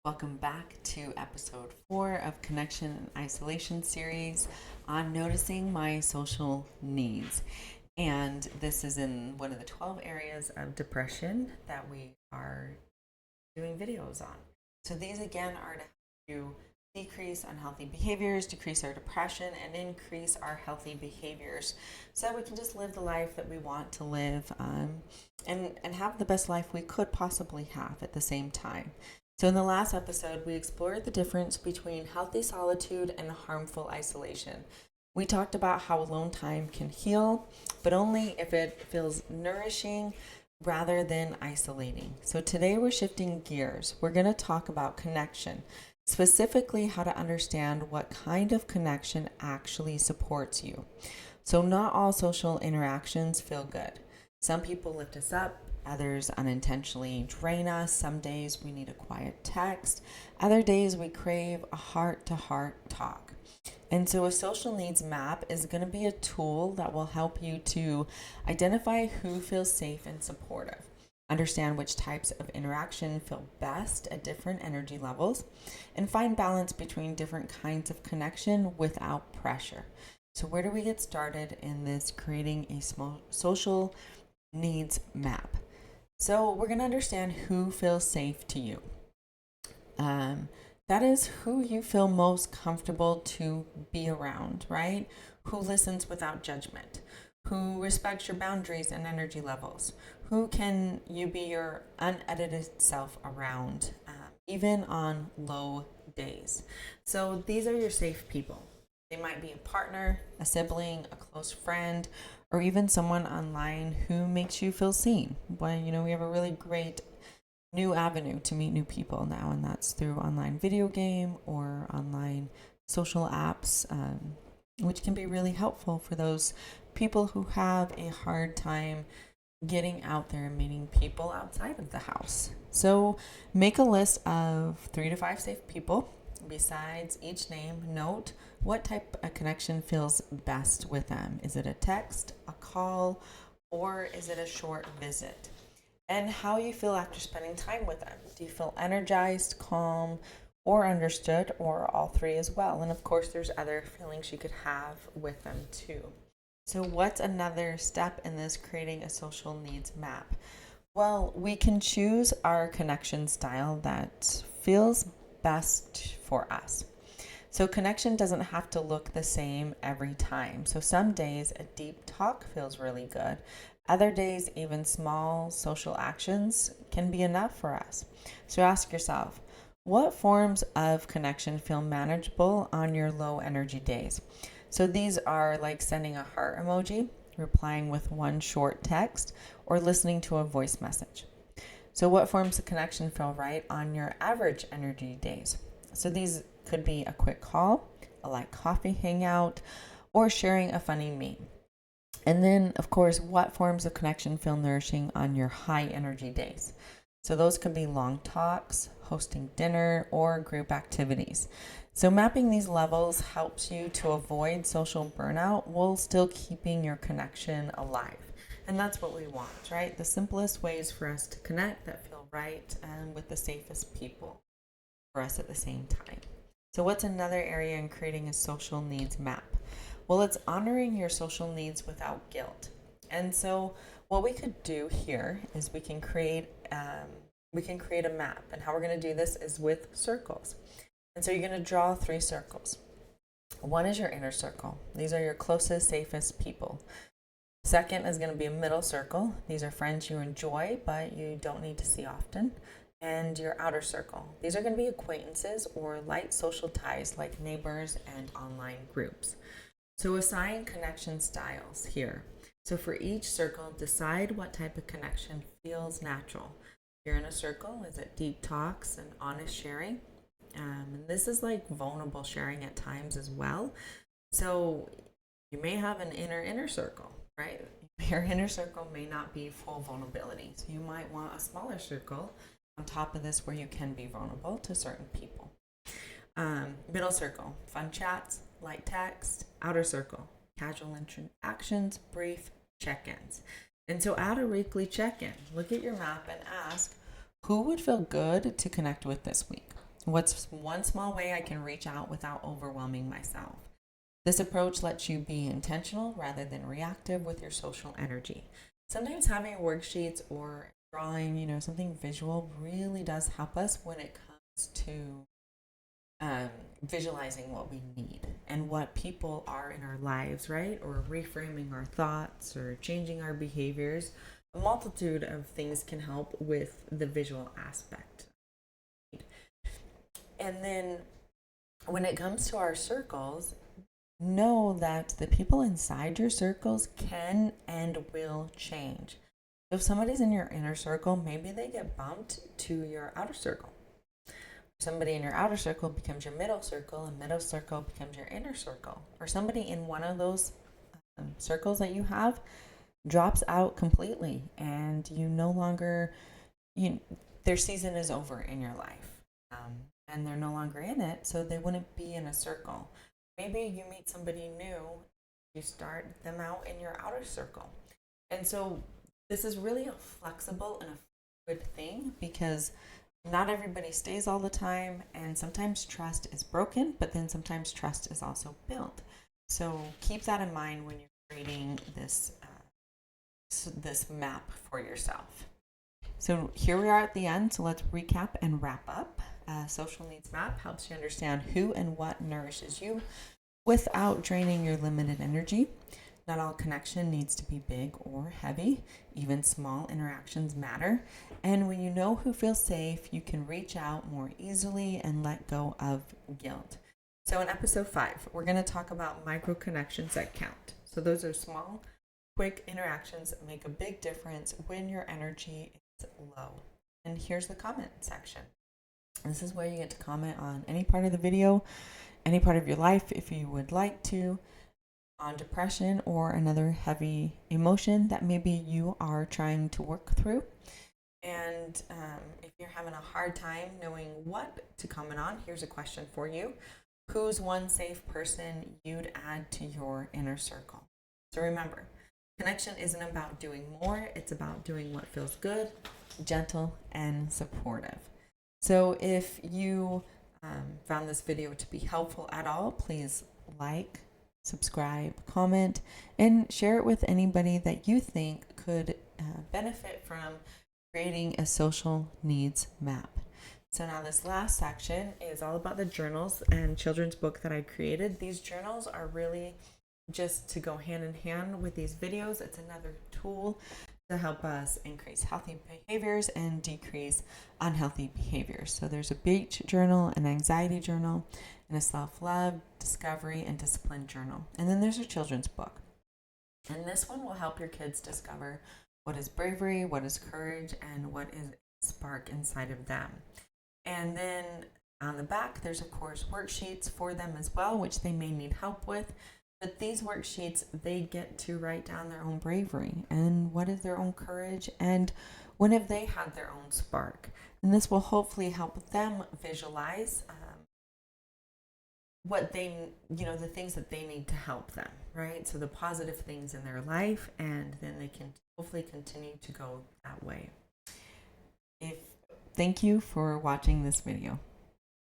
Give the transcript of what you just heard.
Welcome back to episode 4 of Connection and Isolation series on noticing my social needs. And this is in one of the 12 areas of depression that we are doing videos on. So these again are to help you decrease unhealthy behaviors, decrease our depression, and increase our healthy behaviors so that we can just live the life that we want to live and have the best life we could possibly have at the same time. So, in the last episode, we explored the difference between healthy solitude and harmful isolation. We talked about how alone time can heal, but only if it feels nourishing rather than isolating. So, today we're shifting gears. We're going to talk about connection, specifically how to understand what kind of connection actually supports you. So, not all social interactions feel good. Some people lift us up, others unintentionally drain us. Some days we need a quiet text, other days we crave a heart to heart talk. And so, a social needs map is going to be a tool that will help you to identify who feels safe and supportive, understand which types of interaction feel best at different energy levels, and find balance between different kinds of connection without pressure. So, where do we get started in this creating a small social needs map? So, we're going to understand who feels safe to you. That is who you feel most comfortable to be around, right? Who listens without judgment, who respects your boundaries and energy levels, who can you be your unedited self around, even on low days. So these are your safe people. They might be a partner, a sibling, a close friend, or even someone online who makes you feel seen. Well, we have a really great new avenue to meet new people now, and that's through online video game or online social apps, which can be really helpful for those people who have a hard time getting out there and meeting people outside of the house. So make a list of 3 to 5 safe people. Besides each name, note what type of connection feels best with them. Is it a text, a call, or is it a short visit? And how you feel after spending time with them. Do you feel energized, calm, or understood, or all three as well? And of course, there's other feelings you could have with them too. So, what's another step in this creating a social needs map? Well, we can choose our connection style that feels best for us. So, connection doesn't have to look the same every time. So, some days a deep talk feels really good. Other days, even small social actions can be enough for us. So, ask yourself, what forms of connection feel manageable on your low energy days? So, these are like sending a heart emoji, replying with one short text, or listening to a voice message. So, what forms of connection feel right on your average energy days? So, these could be a quick call, a light coffee hangout, or sharing a funny meme. And then, of course, what forms of connection feel nourishing on your high energy days? So, those could be long talks, hosting dinner, or group activities. So, mapping these levels helps you to avoid social burnout while still keeping your connection alive. And that's what we want, right? The simplest ways for us to connect that feel right and with the safest people for us at the same time. So, what's another area in creating a social needs map? Well, it's honoring your social needs without guilt. And so, what we could do here is we can create a map. And how we're going to do this is with circles. And so, you're going to draw 3 circles. One is your inner circle. These are your closest, safest people. Second is going to be a middle circle. These are friends you enjoy, but you don't need to see often. And your outer circle. These are going to be acquaintances or light social ties like neighbors and online groups. So assign connection styles here. So for each circle, decide what type of connection feels natural. If you're in a circle, is it deep talks and honest sharing? And this is like vulnerable sharing at times as well. So you may have an inner circle, right? Your inner circle may not be full vulnerability. So you might want a smaller circle on top of this where you can be vulnerable to certain people. Middle circle, fun chats, light text. Outer circle, casual interactions, brief check-ins. And so add a weekly check-in. Look at your map and ask, who would feel good to connect with this week? What's one small way I can reach out without overwhelming myself? This approach lets you be intentional rather than reactive with your social energy. Sometimes having worksheets or drawing, something visual really does help us when it comes to visualizing what we need and what people are in our lives, right? Or reframing our thoughts or changing our behaviors. A multitude of things can help with the visual aspect. And then when it comes to our circles, know that the people inside your circles can and will change. If somebody's in your inner circle, maybe they get bumped to your outer circle. Somebody in your outer circle becomes your middle circle, and middle circle becomes your inner circle. Or somebody in one of those circles that you have drops out completely, and you no longer, their season is over in your life, and they're no longer in it, so they wouldn't be in a circle. Maybe you meet somebody new, you start them out in your outer circle. And so this is really a flexible and a good thing because not everybody stays all the time, and sometimes trust is broken, but then sometimes trust is also built. So keep that in mind when you're creating this map for yourself. So here we are at the end, so let's recap and wrap up. Social needs map helps you understand who and what nourishes you without draining your limited energy. Not all connection needs to be big or heavy. Even small interactions matter. And when you know who feels safe, you can reach out more easily and let go of guilt. So in episode 5, we're going to talk about micro connections that count. So those are small, quick interactions that make a big difference when your energy is low. And here's the comment section. This is where you get to comment on any part of the video, any part of your life if you would like to, on depression or another heavy emotion that maybe you are trying to work through. And if you're having a hard time knowing what to comment on, here's a question for you. Who's one safe person you'd add to your inner circle? So remember, connection isn't about doing more, it's about doing what feels good, gentle, and supportive. So if you found this video to be helpful at all, please like, subscribe, comment, and share it with anybody that you think could benefit from creating a social needs map. So now this last section is all about the journals and children's book that I created. These journals are really just to go hand in hand with these videos. It's another tool to help us increase healthy behaviors and decrease unhealthy behaviors. So there's a beach journal, an anxiety journal, and a self-love, discovery, and discipline journal. And then there's a children's book. And this one will help your kids discover what is bravery, what is courage, and what is spark inside of them. And then on the back, there's of course worksheets for them as well, which they may need help with. But these worksheets, they get to write down their own bravery and what is their own courage and when have they had their own spark. And this will hopefully help them visualize what they, the things that they need to help them, right? So the positive things in their life, and then they can hopefully continue to go that way. Thank you for watching this video.